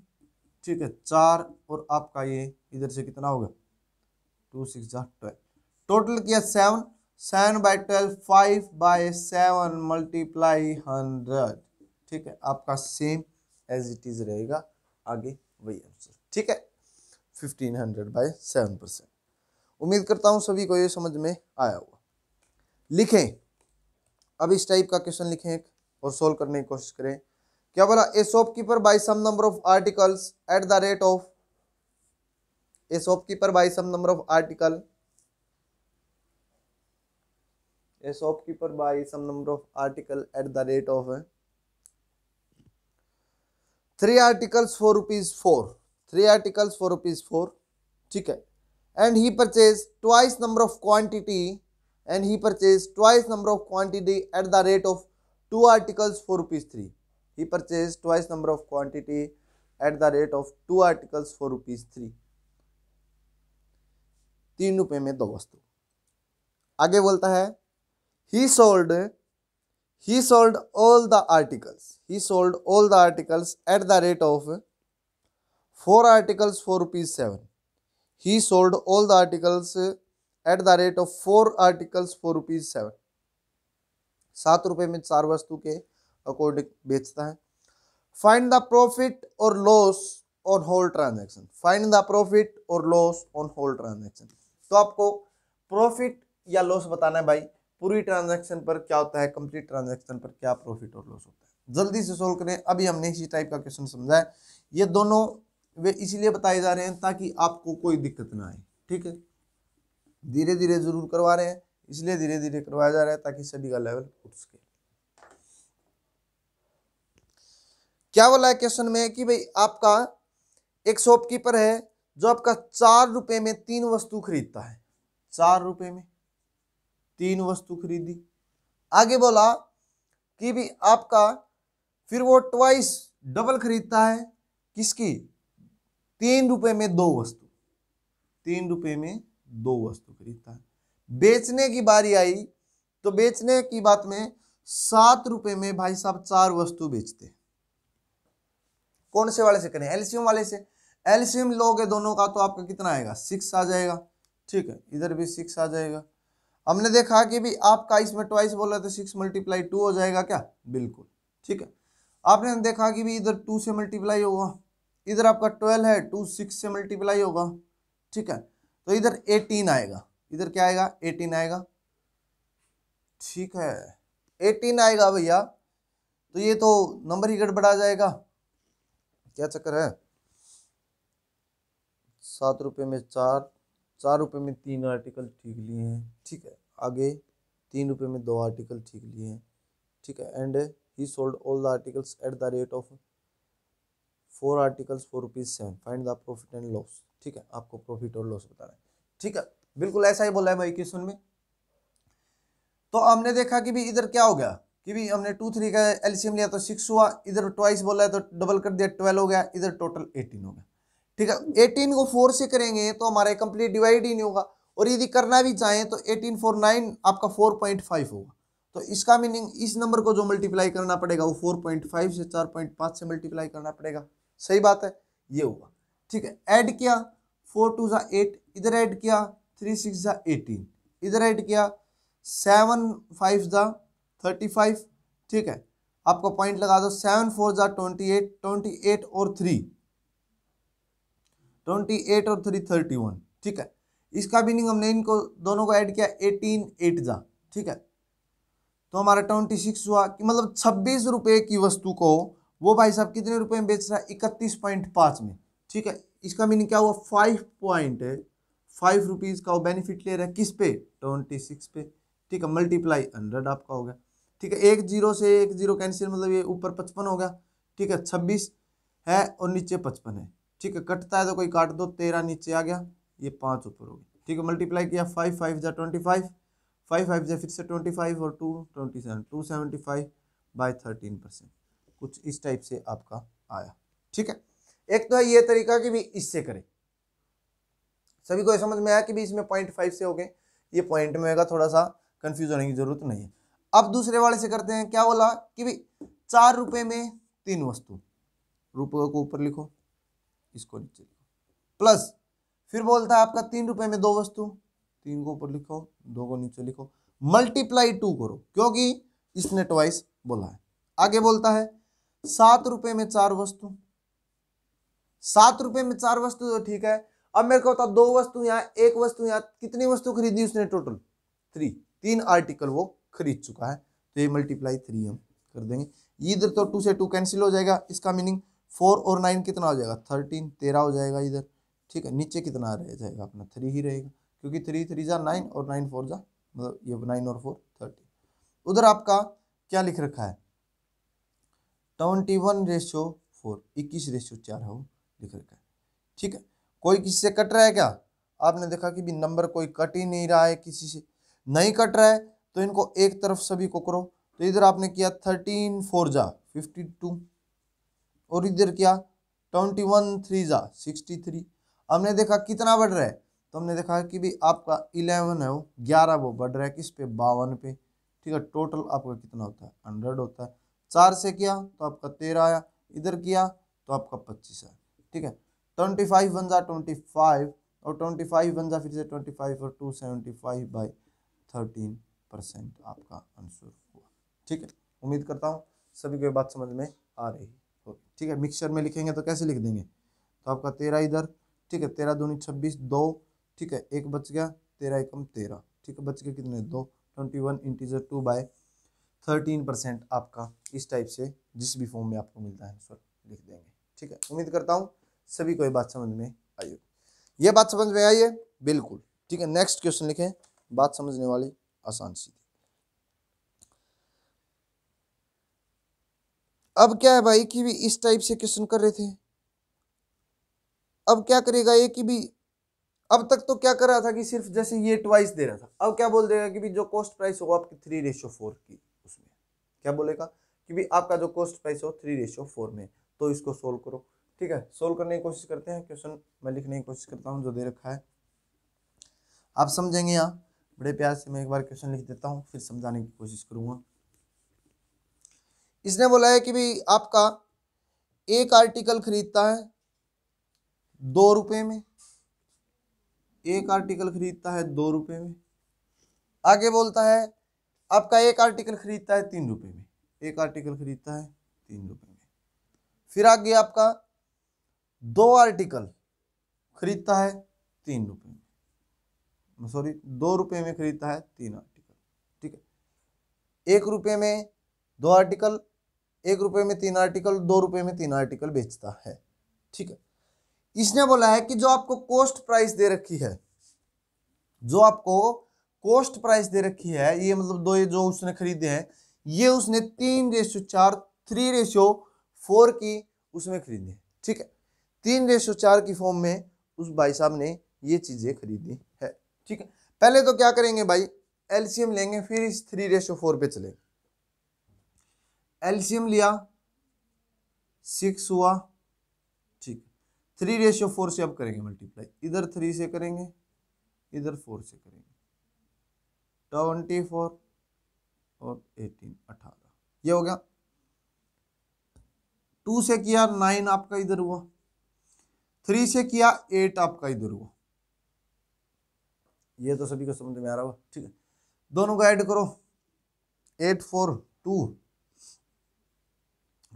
ठीक है 4 और आपका ये इधर से कितना होगा 2 6 12, टोटल किया 7, 7/12 5/7 मल्टीप्लाई 100। ठीक है, आपका सेम एज इट इज रहेगा, आगे वही आंसर। ठीक है, 1500/7%। उम्मीद करता हूं सभी को ये समझ में आया होगा। लिखें, अब इस टाइप का क्वेश्चन लिखें और सोल्व करने की कोशिश करें। क्या बोला, a shopkeeper buy some number of articles at the rate of, a shopkeeper buy some number of article, a shopkeeper buy some number of article at the rate of 3 articles for rupees 4, 3 articles for rupees 4, ठीक है, and he purchased twice number of quantity, and he purchased twice number of quantity at the rate of 2 articles for rupees 3, he purchased twice number of quantity at the rate of 2 articles for rupees 3, 3 रुपए में 2 वस्तु। आगे बोलता है he sold all the articles, he sold all the articles at the rate of 4 articles for rupees 7, he sold all the articles at the rate of 4 articles for rupees 7, 7 रुपए में 4 वस्तु के अकॉर्डिंग बेचता है। फाइंड द प्रॉफिट और loss on whole transaction, find the profit और loss on whole transaction, तो आपको प्रॉफिट या लॉस बताना है भाई, पूरी ट्रांजैक्शन पर क्या होता है, कंप्लीट ट्रांजैक्शन पर क्या प्रॉफिट और लॉस होता है। जल्दी से सोल्व करें, अभी हमने इसी टाइप का क्वेश्चन समझा है, ये दोनों वे इसीलिए बताए जा रहे हैं ताकि आपको कोई दिक्कत ना आए, ठीक है, धीरे धीरे जरूर करवा रहे हैं, इसलिए धीरे धीरे करवाया जा रहा है ताकि सभी का लेवल उठ सके। क्या बोला है क्वेश्चन में कि भाई आपका एक शॉपकीपर है जो आपका 4 रुपए में 3 वस्तु खरीदता है, 4 रुपए में 3 वस्तु खरीदी। आगे बोला कि भी आपका फिर वो ट्वाइस डबल खरीदता है, किसकी, 3 रुपए में 2 वस्तु, 3 रुपए में 2 वस्तु खरीदता है। बेचने की बारी आई तो बेचने की बात में 7 रुपए में भाई साहब 4 वस्तु बेचते हैं। कौन से वाले से करें, एलसीएम वाले से, एलसीएम लोगे दोनों का तो आपका कितना आएगा, 6 आ जाएगा, ठीक है, इधर भी 6 आ जाएगा। हमने देखा कि भी आपका इसमें ट्वाइस बोला तो 6 × 2 हो जाएगा क्या, बिल्कुल, ठीक है। आपने देखा कि भी इधर 2 से मल्टीप्लाई होगा, इधर आपका 12 है, 2 6 से मल्टीप्लाई होगा, ठीक है, तो इधर 18 आएगा, इधर क्या आएगा, 18 आएगा, ठीक है, 18 आएगा भैया, तो ये तो नंबर ही गड़बड़ा जाएगा, क्या चक्कर है, 7 रुपए में 4, 4 रुपए में 3 आर्टिकल ठीक लिए हैं, ठीक है, आगे 3 रुपए में 2 आर्टिकल ठीक लिए हैं, ठीक है, and he sold all the articles at the rate of 4 articles for ₹7, find the profit and loss, ठीक है, आपको प्रॉफिट और लॉस बताना है, ठीक है, बिल्कुल ऐसा ही बोला है भाई क्वेश्चन में। तो हमने देखा कि भी इधर क्या हो गया कि भी हमने 2 3 का एलसीएम लिया तो 6 हुआ, इधर ट्वाइस बोला है तो डबल कर दिया 12 हो गया, इधर टोटल 18 हो गया, ठीक है। 18 को 4 से करेंगे तो हमारा कंप्लीट डिवाइड ही नहीं होगा, और यदि करना भी चाहें तो 18 4 9 आपका 4.5 होगा, तो इसका मीनिंग इस नंबर को जो मल्टीप्लाई करना पड़ेगा वो 4.5 से 4.5 से मल्टीप्लाई करना पड़ेगा, सही बात है, ये हुआ, ठीक है। ऐड किया 4 2 8, इधर ऐड किया 3 6 18, इधर ऐड किया 7 5 35, ठीक है, आपको पॉइंट लगा दो, 7 4 28, 28 और 3 31, ठीक है। इसका मीनिंग हमने इनको दोनों को ऐड किया 18 8 ठीक है, तो हमारा 26 हुआ कि मतलब 26 रुपए की वस्तु को वो भाई साहब कितने रुपए में बेच रहा है, 31.5 में, ठीक है। इसका मीनिंग क्या हुआ, 5.5 रुपीज का वो बेनिफिट ले रहा है, किस पे, 26 पे, ठीक है, मल्टीप्लाई 100 आपका हो गया, ठीक है। 1 0 से 1 0 कैंसिल, मतलब ये ऊपर 55 हो गया, ठीक है, 26 है और नीचे 55 है, ठीक है, कटता है तो कोई काट दो, 13 नीचे आ गया, ये 5 ऊपर हो गया, ठीक है, मल्टीप्लाई किया 5 5 25, 5 5 फिर से 25 और 2 27, 275 बाय 13%, कुछ इस टाइप से आपका आया, ठीक है। एक तो है ये तरीका कि भी इससे करें, सभी को समझ में आया कि भी इसमें 0.5 से हो गए, ये पॉइंट में होगा, थोड़ा सा कंफ्यूज होने की जरूरत नहीं है। अब दूसरे वाले से करते हैं, क्या बोला कि भी 4 रुपए में 3 वस्तु, रुपये को ऊपर लिखो, इसको नीचे लिखो, प्लस फिर बोलता है आपका 3 रुपए में 2 वस्तु, 3 को ऊपर लिखो, 2 को नीचे लिखो, मल्टीप्लाई 2 करो क्योंकि इसने ट्वाइस बोला है। आगे बोलता है 7 रुपए में 4 वस्तु, 7 रुपए में 4 वस्तु तो ठीक है। अब मेरे को बता 2 वस्तु यहाँ, 1 वस्तु यहाँ, कितनी वस्तु खरीदी उसने, टोटल 3 आर्टिकल वो खरीद चुका है, तो ये मल्टीप्लाई 3 हम कर देंगे। इधर तो 2 से 2 कैंसिल हो जाएगा, इसका मीनिंग 4 और 9 कितना हो जाएगा 13, 13 हो जाएगा इधर। ठीक है, नीचे कितना रह जाएगा अपना 3 ही रहेगा, क्योंकि 3 3 जा 9 और 9 4 जा मतलब ये 9 और 4 13। उधर आपका क्या लिख रखा है 21:4, 21:4 है वो लिख रखा है। ठीक है, कोई किसी से कट रहा है क्या? आपने देखा कि भी नंबर कोई कट ही नहीं रहा है, किसी से नहीं कट रहा है तो इनको एक तरफ सभी को करो। तो इधर आपने किया 13 4 जा 52 और इधर क्या 21 3 जा 63। हमने देखा कितना बढ़ रहा है, तो हमने देखा कि भी आपका 11 है वो 11 वो बढ़ रहा है किस पे 52 पे। ठीक है, टोटल आपका कितना होता है 100 होता है। 4 से किया तो आपका 13 आया, इधर किया तो आपका 25 आया। ठीक है, 25 बन जा 25 और 25 बन जा फिर से 25 और 275/13% आपका आंसर हुआ। ठीक है, उम्मीद करता हूँ सभी को ये बात समझ में आ रही हो। ठीक है, मिक्सचर में लिखेंगे तो कैसे लिख देंगे, तो आपका 13 इधर। ठीक है, 13 दूनी 26 2। ठीक है, एक बच गया 13 एकम 13। ठीक है, बच गए कितने 2। 21 इंटीजर 2/13% आपका इस टाइप से जिस भी फॉर्म में आपको मिलता है आंसर लिख देंगे। ठीक है, उम्मीद करता हूँ सभी को ये बात समझ में आई हो। ये बात समझ में आई है बिल्कुल। ठीक है, नेक्स्ट क्वेश्चन लिखें, बात समझने वाली आसान सीधी। अब क्या है भाई कि भी इस टाइप से क्वेश्चन कर रहे थे, अब क्या करेगा ये कि भी अब तक तो क्या कर रहा था कि सिर्फ जैसे ये ट्वाइस दे रहा था, अब क्या बोल देगा कि भी जो कॉस्ट प्राइस होगा आपकी 3:4 की, उसमें क्या बोलेगा कि भी आपका जो कॉस्ट प्राइस हो 3:4 में, तो इसको सोल्व करो। ठीक है, सोल्व करने की कोशिश करते हैं, क्वेश्चन मैं लिखने की कोशिश करता हूँ जो दे रखा है, आप समझेंगे। यहाँ बड़े प्यार से मैं एक बार क्वेश्चन लिख देता हूँ फिर समझाने की कोशिश करूंगा। इसने बोला है कि भाई आपका एक आर्टिकल खरीदता है 2 रुपए में, एक आर्टिकल खरीदता है 2 रुपए में। आगे बोलता है आपका एक आर्टिकल खरीदता है 3 रुपए में, एक आर्टिकल खरीदता है 3 रुपए में। फिर आगे आपका 2 आर्टिकल खरीदता है 3 रुपए में, सॉरी 2 रुपए में खरीदता है 3 आर्टिकल। ठीक है, 1 रुपए में 2 आर्टिकल, 1 रुपए में 3 आर्टिकल, 2 रुपए में 3 आर्टिकल बेचता है। ठीक है, इसने बोला है कि जो आपको कॉस्ट प्राइस दे रखी है, जो आपको कॉस्ट प्राइस दे रखी है, ये मतलब दो ये जो उसने खरीदे हैं, ये उसने 3:4 3:4 की उसमें खरीदी। ठीक है, 3:4 की फॉर्म में उस भाई साहब ने ये चीजें खरीदी है। ठीक है, पहले तो क्या करेंगे भाई एलसीएम लेंगे, फिर इस 3:4 पे चले। एलसीएम लिया 6 हुआ। ठीक, 3:4 से अब करेंगे मल्टीप्लाई, इधर 3 से करेंगे इधर 4 से करेंगे, 24 और 18 18 ये हो गया। 2 से किया 9 आपका इधर हुआ, 3 से किया 8 आपका इधर हुआ। ये तो सभी को समझ में आ रहा होगा। ठीक है, दोनों को ऐड करो 8 4 2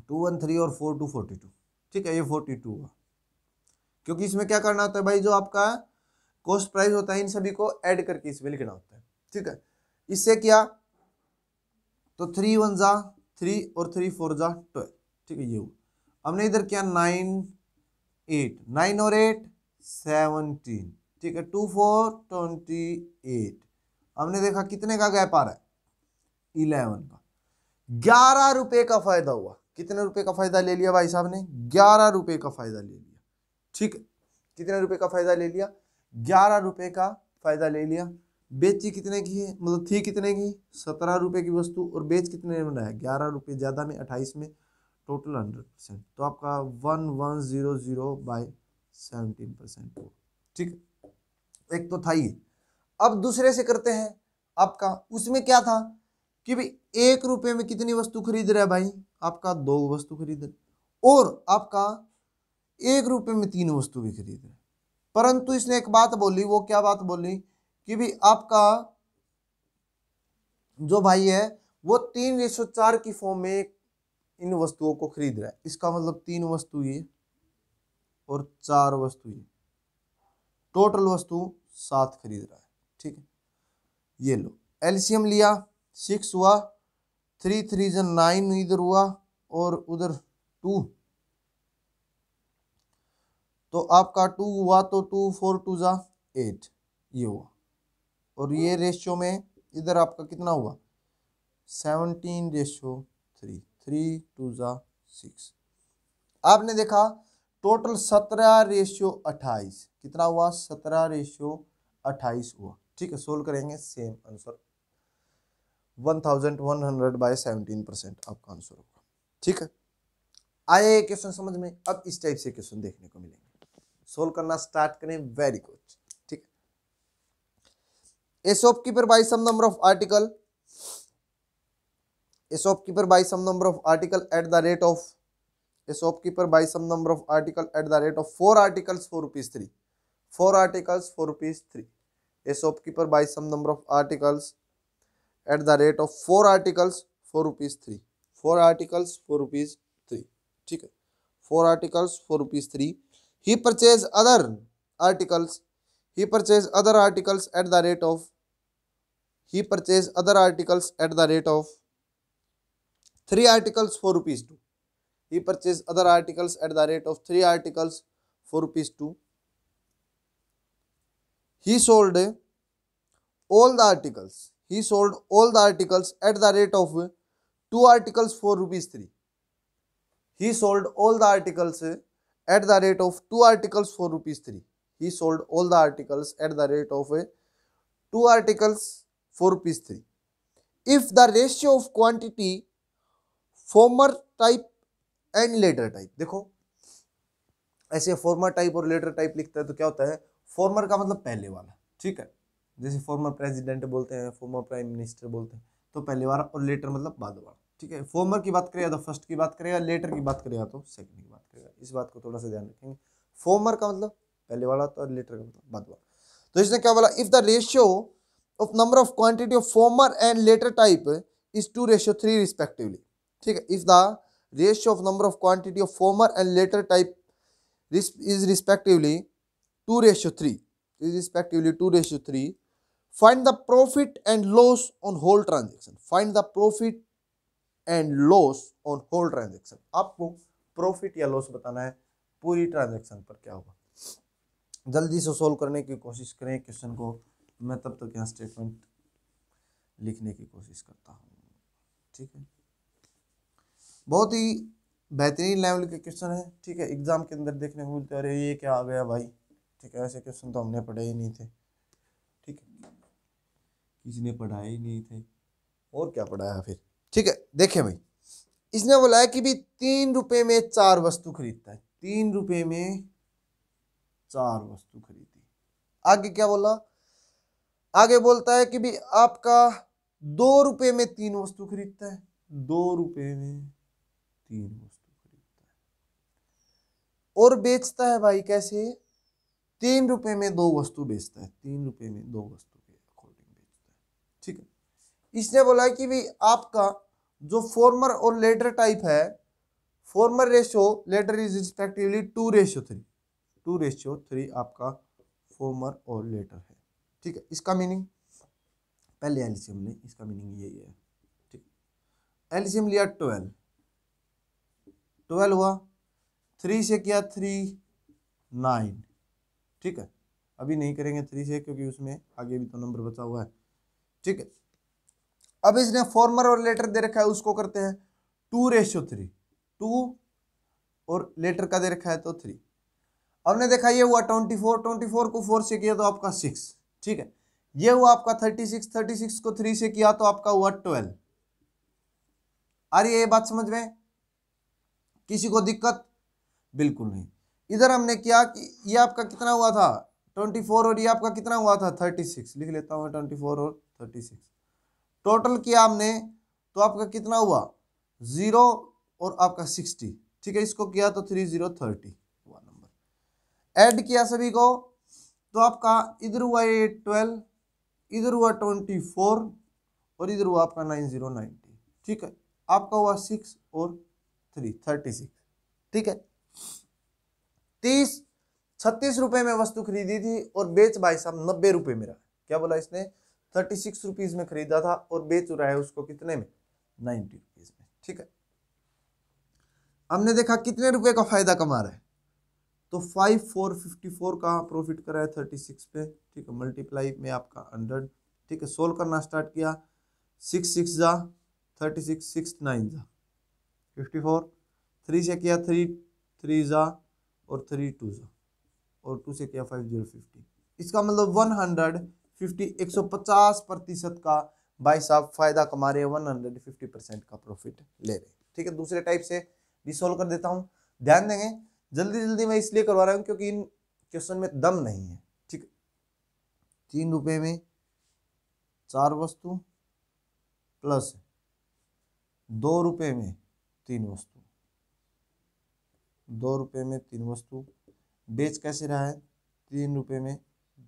2 1 3 और 4 2 42। ठीक है, ये 42 हुआ, क्योंकि इसमें क्या करना होता है भाई जो आपका कॉस्ट प्राइस होता है इन सभी को ऐड करके इसमें लिखना होता है। ठीक है, इससे क्या तो 3 1 जा 3 और 3 4 जा 12। ठीक है, ये हुआ। हमने इधर क्या 9 8 9 और 8 17। ठीक है, 2 4 28। हमने देखा कितने का गैप आ रहा है 11 का। 11 रुपए का फायदा हुआ। कितने रुपए का फायदा ले लिया भाई साहब ने 11 रुपए का फायदा ले लिया। ठीक है, कितने रुपए का फायदा ले लिया 11 रुपए का फायदा ले लिया। बेची कितने की है मतलब थी कितने की 17 रुपए की वस्तु, और बेच कितने में बनाया 11 रुपए ज्यादा में 28 में, टोटल 100%, तो आपका 1100/17% हो। ठीक है, एक तो था ये। अब दूसरे से करते हैं आपका, उसमें क्या था कि भाई 1 रुपए में कितनी वस्तु खरीद रहा है भाई आपका 2 वस्तु खरीद रहे, और आपका 1 रुपए में 3 वस्तु भी खरीद रहे। परंतु इसने एक बात बोली, वो क्या बात बोली कि भाई आपका जो भाई है वो 3:4 की फॉर्म में इन वस्तुओं को खरीद रहा है। इसका मतलब 3 वस्तु ये और 4 वस्तु ये, टोटल वस्तु 7 खरीद रहा है। ठीक है, ये लो एलसीएम लिया 6 हुआ, 3 3 9 इधर हुआ, और उधर 2, तो आपका 2 हुआ तो 2 4 2 जा 8 ये हुआ। और ये रेशियो में इधर आपका कितना हुआ 17:3, 3 2 जा 6। आपने देखा टोटल 17:28 कितना हुआ 17:28 हुआ। ठीक है, सोल्व करेंगे सेम आंसर 1100/17% आपका आंसर होगा। ठीक है, आया ये क्वेश्चन समझ में। अब इस टाइप से क्वेश्चन देखने को मिलेंगे, सोल्व करना स्टार्ट करें। Very good. ठीक है, a shopkeeper buy some number of article, a shopkeeper buys some number of article at the rate of, a shopkeeper buys some number of article at the rate of 4 articles for rupees 3, 4 articles for rupees 3, a shopkeeper buys some number of articles at the rate of 4 articles for rupees 3, 4 articles for rupees 3। ठीक है, 4 articles for rupees 3, he purchased other articles, he purchased other articles at the rate of, he purchased other articles at the rate of 3 articles for rupees 2, he purchased other articles at the rate of 3 articles for rupees 2, he sold all the articles, he sold all the articles at the rate of 2 articles for rupees 3, he sold all the articles at the rate of 2 articles for rupees 3, he sold all the articles at the rate of 2 articles for rupees 3। if the ratio of quantity farmer type and later type, देखो ऐसे farmer type और latter type लिखता है तो क्या होता है, farmer का मतलब पहले वाला। ठीक है, जैसे फॉर्मर प्रेसिडेंट बोलते हैं, फॉर्मर प्राइम मिनिस्टर बोलते हैं, तो पहले वाला, और लेटर मतलब बाद वाला। ठीक है, फॉर्मर की बात करेगा तो फर्स्ट की बात करेगा, लेटर की बात करेगा तो सेकंड की बात करेगा। इस बात को थोड़ा सा ध्यान रखेंगे, फॉर्मर का मतलब पहले वाला तो लेटर का मतलब बाद वाला। तो इसने क्या बोला, if the ratio of number of quantity of former and later type is 2:3 respectively. ठीक है, if the ratio of number of quantity of former and later type is respectively 2:3, is respectively 2:3, find the profit and loss on whole transaction, find the profit and loss on whole transaction। आपको profit या loss बताना है पूरी transaction पर क्या होगा। जल्दी से सोल्व करने की कोशिश करें क्वेश्चन को, मैं तब तक यहाँ स्टेटमेंट लिखने की कोशिश करता हूँ। ठीक है, बहुत ही बेहतरीन लेवल के क्वेश्चन है। ठीक है, एग्जाम के अंदर देखने को मिलते हैं, अरे ये क्या आ गया भाई। ठीक है, ऐसे क्वेश्चन तो हमने पढ़े ही नहीं थे। ठीक है, किसी ने पढ़ाए ही नहीं थे, और क्या पढ़ाया फिर। ठीक है, देखें भाई, इसने बोला है कि भी 3 रुपए में 4 वस्तु खरीदता है, 3 रुपए में 4 वस्तु खरीदी। आगे क्या बोला, आगे बोलता है कि भी आपका 2 रुपए में 3 वस्तु खरीदता है, 2 रुपए में 3 वस्तु खरीदता है, और बेचता है भाई कैसे, 3 रुपए में 2 वस्तु बेचता है, 3 रुपए में 2 वस्तु के अकॉर्डिंग बेचता है। ठीक है, इसने बोला है कि भाई आपका जो फॉर्मर और लेटर टाइप है, former ratio latter is respectively 2:3, 2:3 आपका फॉर्मर और लेटर है। ठीक है, इसका मीनिंग पहले एलसीएम ले, इसका मीनिंग यही है। ठीक, एलसीएम लिया 12 हुआ, 3 से किया 3 9। ठीक है, अभी नहीं करेंगे 3 से क्योंकि उसमें आगे भी तो नंबर बचा हुआ है। ठीक है, अब इसने फॉर्मर और लेटर दे रखा है, उसको करते हैं 2:3, 2 और लेटर का दे रखा है तो 3। हमने देखा ये हुआ 24, 24 को 4 से किया तो आपका 6। ठीक है, ये हुआ आपका 36, 36 को 3 से किया तो आपका हुआ 12। आ रही है ये बात समझ में, किसी को दिक्कत? बिल्कुल नहीं। इधर हमने किया कि ये आपका कितना हुआ था 24 और ये आपका कितना हुआ था 36, लिख लेता हूँ 24 और 36, टोटल किया हमने तो आपका कितना हुआ 0 और आपका 60। ठीक है, इसको किया तो 3 0 30 हुआ नंबर। ऐड किया सभी को तो आपका इधर हुआ ये 12, इधर हुआ 24 और इधर हुआ आपका 9 0 90। ठीक है, आपका हुआ 6 और 3 36। ठीक है, 36 रुपए में वस्तु खरीदी थी और बेच भाई साहब 90 रुपए में रहा। क्या बोला इसने, 36 रुपीज में खरीदा था और बेच रहा है उसको कितने में, 90 रुपीज में। ठीक है, हमने देखा कितने रुपए का फायदा कमा रहा है, तो 5454 का प्रॉफिट करा है 36 पे, ठीक है, मल्टीप्लाई में आपका 100, ठीक है, सोल्व करना स्टार्ट किया, 6 6 जा 36, 6 9 जा 54, 3 से किया 3 3 जा और 3 2 जा और 2 से किया 5 0 50, इसका मतलब 150 150% का भाई साहब फायदा कमा रहे हैं, 150% का प्रॉफिट ले रहे हैं, ठीक है। दूसरे टाइप से भी सोल्व कर देता हूँ, ध्यान देंगे, जल्दी जल्दी मैं इसलिए करवा रहा हूँ क्योंकि इन क्वेश्चन में दम नहीं है, ठीक है। 3 रुपए में 4 वस्तु प्लस 2 रुपए में 3 वस्तु, 2 रुपए में 3 वस्तु बेच कैसे रहा है, 3 रुपए में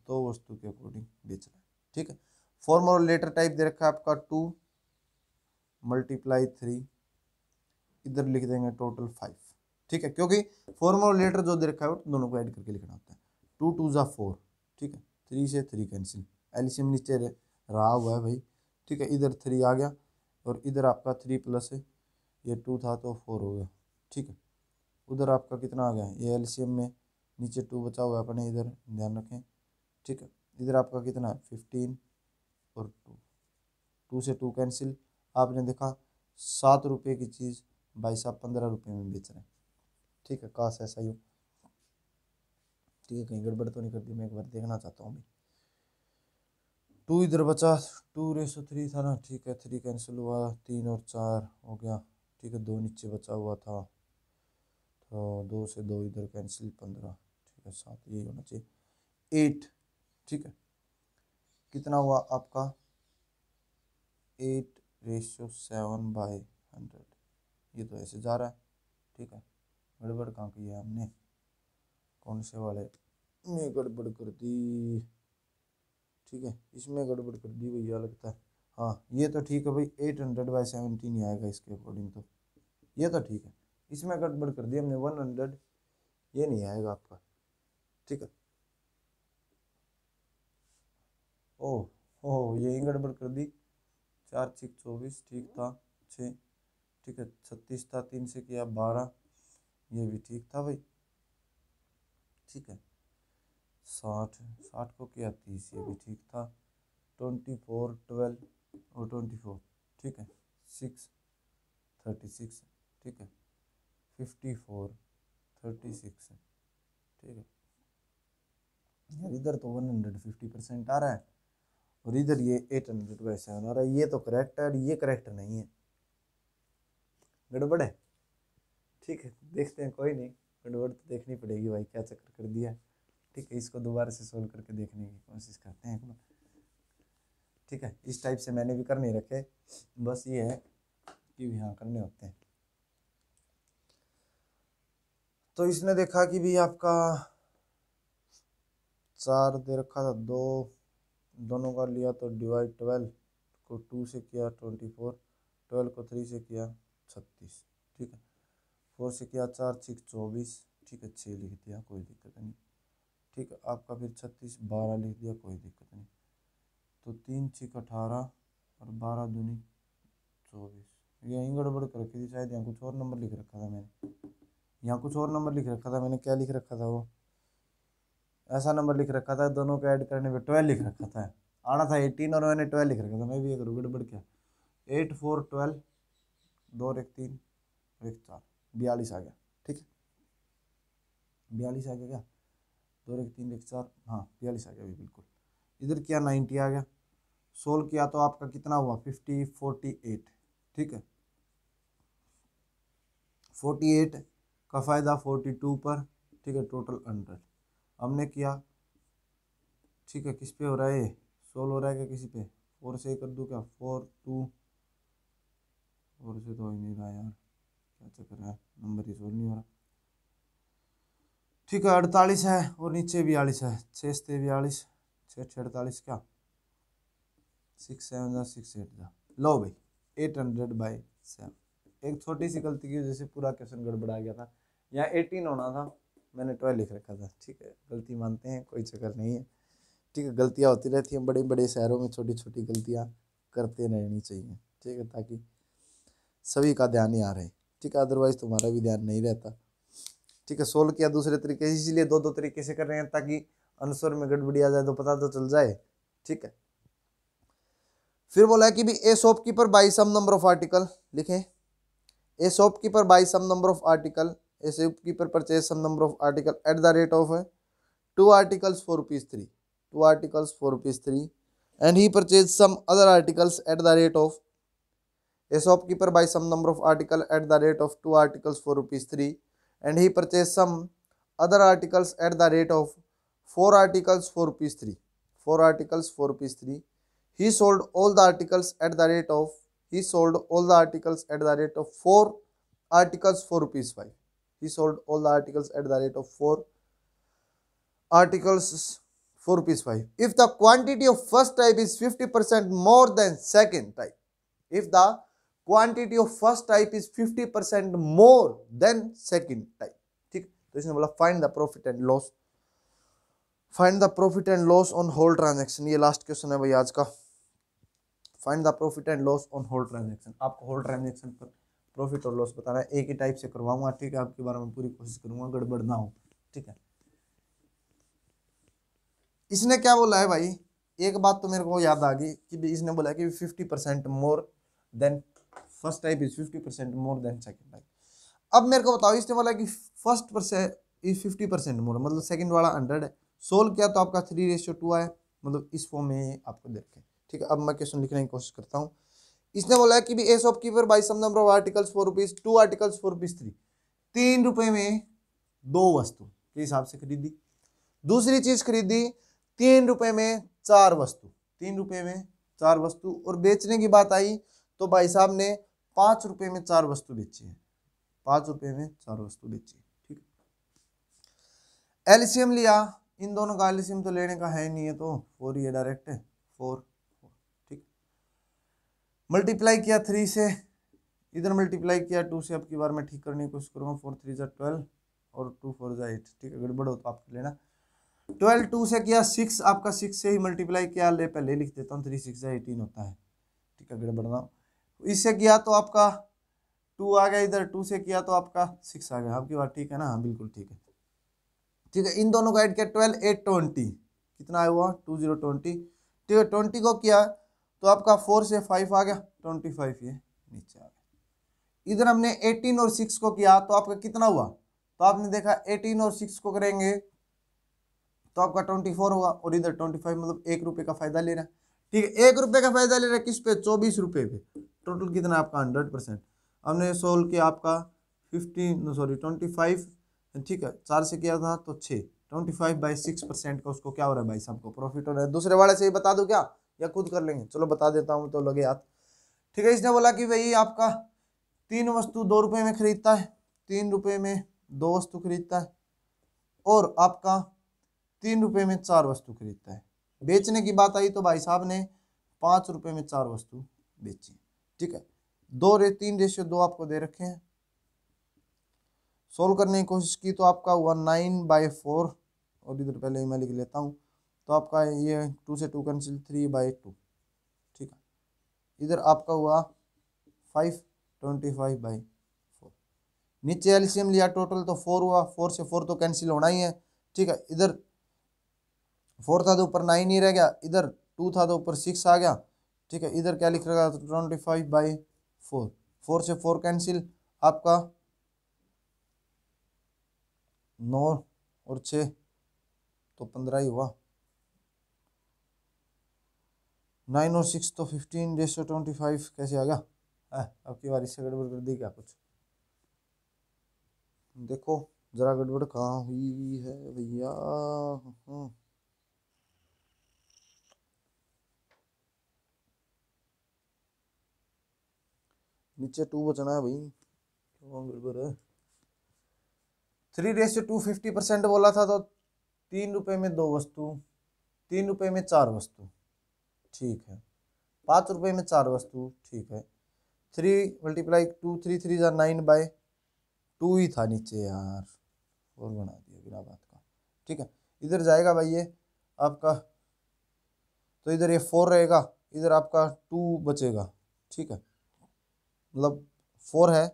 2 वस्तु के अकॉर्डिंग बेच रहा है, ठीक है। फॉर्मूला लेटर टाइप दे रखा है आपका 2 मल्टीप्लाई 3, इधर लिख देंगे टोटल 5, ठीक है, क्योंकि फॉर्मूला लेटर जो दे रखा है वो दोनों को ऐड करके लिखना होता है। 2 2 जा 4, ठीक है, 3 से 3 कैंसिल, एलसीएम नीचे रहा हुआ है भाई, ठीक है, इधर 3 आ गया और इधर आपका 3 प्लस है, ये 2 था तो 4 हो गया, ठीक है। उधर आपका कितना आ गया, ये एलसीएम में नीचे 2 बचा हुआ है अपने, इधर ध्यान रखें, ठीक है। इधर आपका कितना है 15 और 2 से 2 कैंसिल, आपने देखा 7 रुपये की चीज़ भाई साहब 15 रुपये में बेच रहे हैं, ठीक है। काश ऐसा ही हो, ठीक है, कहीं गड़बड़ तो नहीं कर दी, मैं एक बार देखना चाहता हूँ। 2 इधर बचा, 2/3 था ना, ठीक है, 3 कैंसिल हुआ, 3 और 4 हो गया, ठीक है, 2 नीचे बचा हुआ था तो 2 से 2 इधर कैंसिल, 15, ठीक है, 7 यही होना चाहिए, 8, ठीक है, कितना हुआ आपका 8/7/100, ये तो ऐसे जा रहा है, ठीक है। गड़बड़ कहाँ की है हमने, कौन से वाले में गड़बड़ कर दी, ठीक है, इसमें गड़बड़ कर दी भैया लगता है, हाँ ये तो ठीक है भाई, 800/17 ही आएगा इसके अकॉर्डिंग, तो ये तो ठीक है, इसमें गड़बड़ कर दी हमने, 100 ये नहीं आएगा आपका, ठीक है। ओह ओह यही गड़बड़ कर दी, 4 6 24 ठीक था, 6, ठीक है, 36 था, 3 से किया 12, ये भी ठीक था भाई, ठीक है, 60 को किया 30, ये भी ठीक था, 24 12 और 24, ठीक है, 6 36, ठीक है, 54 36, ठीक है यार, इधर तो 150% आ रहा है और इधर ये 800/7 आ रहा है, ये तो करेक्ट है और ये करेक्ट नहीं है, गड़बड़ है, ठीक है। देखते हैं, कोई नहीं, गड़बड़ तो देखनी पड़ेगी भाई, क्या चक्कर कर दिया, ठीक है। इसको दोबारा से सोल्व करके देखने की कोशिश करते हैं एक बार, ठीक है। इस टाइप से मैंने भी कर नहीं रखे, बस ये है कि यहाँ करने होते हैं। तो इसने देखा कि भी आपका 4 दे रखा था, 2 दोनों का लिया तो डिवाइड 12 को 2 से किया 24, 12 को 3 से किया 36, ठीक है, 4 से किया 4 6 24, ठीक है, 6 लिख दिया, कोई दिक्कत नहीं, ठीक है। आपका फिर 36 12 लिख दिया, कोई दिक्कत नहीं, तो 3 6 18 और 12 दूनी 24, यहीं गड़बड़ कर रखी थी शायद, यहाँ कुछ और नंबर लिख रखा था मैंने, यहाँ कुछ और नंबर लिख रखा था मैंने, क्या लिख रखा था वो, ऐसा नंबर लिख रखा था, दोनों को ऐड करने पे 12 लिख रखा था, आना था 18 और मैंने 12 लिख रखा था, मैं भी ये करूँ गड़बड़ क्या, 8 4 12, 2 और 1 3 और 1 4, 42 आ गया, ठीक है, 42 आ गया क्या, 2 और 1 3 1 4, हाँ 42 आ गया अभी बिल्कुल, इधर किया 90 आ गया, सोल्व किया तो आपका कितना हुआ 50 48, ठीक है, 48 का फायदा 42 पर, ठीक है, टोटल 100 हमने किया, ठीक है। किस पे हो रहा है ये, सोल्व हो रहा है क्या किसी पे, 4 से कर दूँ क्या, 4 2, 4 से तो हो ही नहीं रहा यार, क्या चक्कर है, नंबर ही सोल्व नहीं हो रहा, ठीक है, 48 है और नीचे 42 है, 6 से 42, 6 6 48 क्या, 6 7 जा 6 8 जा, लो भाई 800/7, एक छोटी सी गलती की वजह से पूरा क्वेश्चन गड़बड़ा गया था, यहाँ 18 होना था, मैंने 12 लिख रखा था, ठीक है, गलती मानते हैं, कोई चक्कर नहीं है, ठीक है। गलतियाँ होती रहती हैं, बड़े बड़े शहरों में छोटी छोटी गलतियाँ करते रहनी चाहिए, ठीक है, ताकि सभी का ध्यान ही आ रहे, ठीक है, अदरवाइज तुम्हारा भी ध्यान नहीं रहता। ठीक है, सोल्व किया दूसरे तरीके से, इसीलिए दो दो तरीके से कर रहे हैं ताकि आंसर में गड़बड़ी आ जाए तो पता तो चल जाए। ठीक है, फिर बोला है कि भी a shopkeeper buy some number of article, लिखें a shopkeeper buy some number of article, a shopkeeper purchase some number of article at the rate of 2 articles for rupees 3, 2 articles for rupees 3, and he purchased some other articles at the rate of, a shopkeeper buy some number of article at the rate of 2 articles for rupees 3, and he purchased some other articles at the rate of 4 articles for rupees 3, 4 articles for rupees 3. He sold all the articles at the rate of, he sold all the articles at the rate of 4 articles for rupees 5. He sold all the articles at the rate of 4 articles for rupees 5. If the quantity of first type is 50% more than second type, if the quantity of first type is 50% more than second type, ठीक, तो इसने बोला find the profit and loss, find the profit and loss on whole transaction. ये last question है भाई आज का, find the profit and loss on whole transaction. आपको होल ट्रांजैक्शन पर प्रॉफिट और लॉस बताना है, एक ही टाइप से करवाऊंगा। ठीक है, आपके बारे में पूरी कोशिश करूंगा गड़बड़ ना हो। ठीक है, इसने क्या बोला है भाई, एक बात तो मेरे को याद आ गई कि इसने बोला कि 50% more than first type is 50% more than second type. अब मेरे को बताओ, इसने बोला कि फर्स्ट परसेंट इज 50% मोर, मतलब सेकंड वाला 100 है। सोल्व किया तो आपका 3:2 आया, मतलब इस फॉर्म में आपको दे रखे। ठीक है, अब मैं क्वेश्चन लिखने की कोशिश करता हूँ। इसने बोला है कि भी a shopkeeper buy some number of articles for rupees 2 articles for rupees 3, 3 रुपए में 2 वस्तु के हिसाब से खरीदी। दूसरी चीज खरीदी 3 रुपए में 4 वस्तु, 3 रुपए में 4 वस्तु। और बेचने की बात आई तो भाई साहब ने 5 रुपए में 4 वस्तु बेची है, 5 रुपए में 4 वस्तु बेची। ठीक, एलसीएम लिया, इन दोनों का एलसीएम तो लेने का है नहीं है, तो 4 ये डायरेक्ट है 4। ठीक, मल्टीप्लाई किया 3 से, इधर मल्टीप्लाई किया 2 से। अब की बार मैं ठीक करने की कोशिश करूंगा। 4 3 = 12 और 2 4 = 8। ठीक है, गड़बड़ हो तो आप लेना। 12 2 से किया 6, आपका 6 से ही मल्टीप्लाई किया, ले पहले लिख देता हूँ, 3 6 18 होता है। ठीक है, गड़बड़ ना। इससे किया तो आपका 2 आ गया, इधर 2 से किया तो आपका 6 आ गया। आपकी बात ठीक है ना? हाँ बिल्कुल ठीक है। ठीक है, इन दोनों को ऐड किया 12 8 20, कितना आया हुआ 2 0 20। ठीक है, 20 को किया तो आपका 4 से 5 आ गया 25, ये नीचे आ गया। इधर हमने 18 और 6 को किया तो आपका कितना हुआ, तो आपने देखा 18 और 6 को करेंगे तो आपका 24 होगा, और इधर 25, मतलब 1 रुपए का फायदा ले रहा है। ठीक है, 1 रुपए का फायदा ले रहा है किस पे, 24 रुपए पे। टोटल कितना आपका 100%। हमने सोल्व किया आपका 25। ठीक है, 4 से किया था तो 6, 25/6% का उसको क्या हो रहा है भाई साहब को प्रॉफिट हो रहा है। दूसरे वाले से ही बता दूं क्या, या खुद कर लेंगे? चलो बता देता हूँ तो लगे हाथ। ठीक है, इसने बोला कि भाई आपका 3 वस्तु 2 रुपए में खरीदता है, 3 रुपए में 2 वस्तु खरीदता है, और आपका 3 रुपए में 4 वस्तु खरीदता है। बेचने की बात आई तो भाई साहब ने 5 रुपए में 4 वस्तु बेची। ठीक है, 3:2 आपको दे रखे हैं। सोल्व करने की कोशिश की तो आपका हुआ 9/4, और इधर पहले ही मैं लिख लेता हूँ तो आपका ये 2 से 2 कैंसिल 3/2। ठीक है, इधर आपका हुआ 5 25/4। नीचे एलसीएम लिया टोटल तो 4 हुआ, 4 से 4 तो कैंसिल होना ही है। ठीक है, इधर 4 था तो ऊपर 9 ही रह गया, इधर 2 था तो ऊपर 6 आ गया। ठीक है, इधर क्या लिख रहा था 25/4, 4 से 4 कैंसिल, आपका 9 और 6 तो 15 ही हुआ। 9 और 6 तो 15/25 कैसे आ गया? अब की बार इससे गड़बड़ कर दी क्या कुछ? देखो जरा गड़बड़ कहाँ हुई है भैया। नीचे 2 बचना है भाई, क्यों गड़बड़ है? 3:2 50% बोला था तो 3 रुपए में 2 वस्तु, 3 रुपए में 4 वस्तु। ठीक है, 5 रुपए में 4 वस्तु। ठीक है, 3 × 2 3 3 = 9/2 ही था नीचे यार, और बना दिया बिना बात का। ठीक है, इधर जाएगा भाई ये आपका, तो इधर ये 4 रहेगा, इधर आपका 2 बचेगा। ठीक है, मतलब 4 है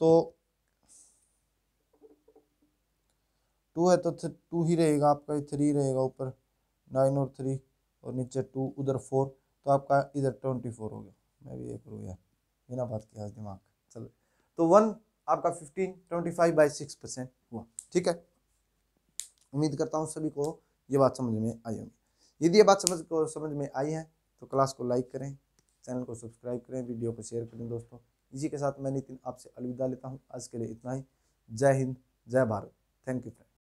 तो 2 है तो 2 ही रहेगा आपका, 3 रहेगा ऊपर, 9 और 3 और नीचे 2, उधर 4, तो आपका इधर 24 हो गया। मैं भी ये करूँ यार, बिना बात के आज दिमाग चलो। तो 1 आपका 15 25/6% हुआ। ठीक है, उम्मीद करता हूँ सभी को ये बात समझ में आई होगी। यदि ये बात समझ में आई है तो क्लास को लाइक करें, चैनल को सब्सक्राइब करें, वीडियो को शेयर करें दोस्तों। इसी के साथ मैं नितिन आपसे अलविदा लेता हूँ। आज के लिए इतना ही। जय हिंद, जय भारत। Thank you friend.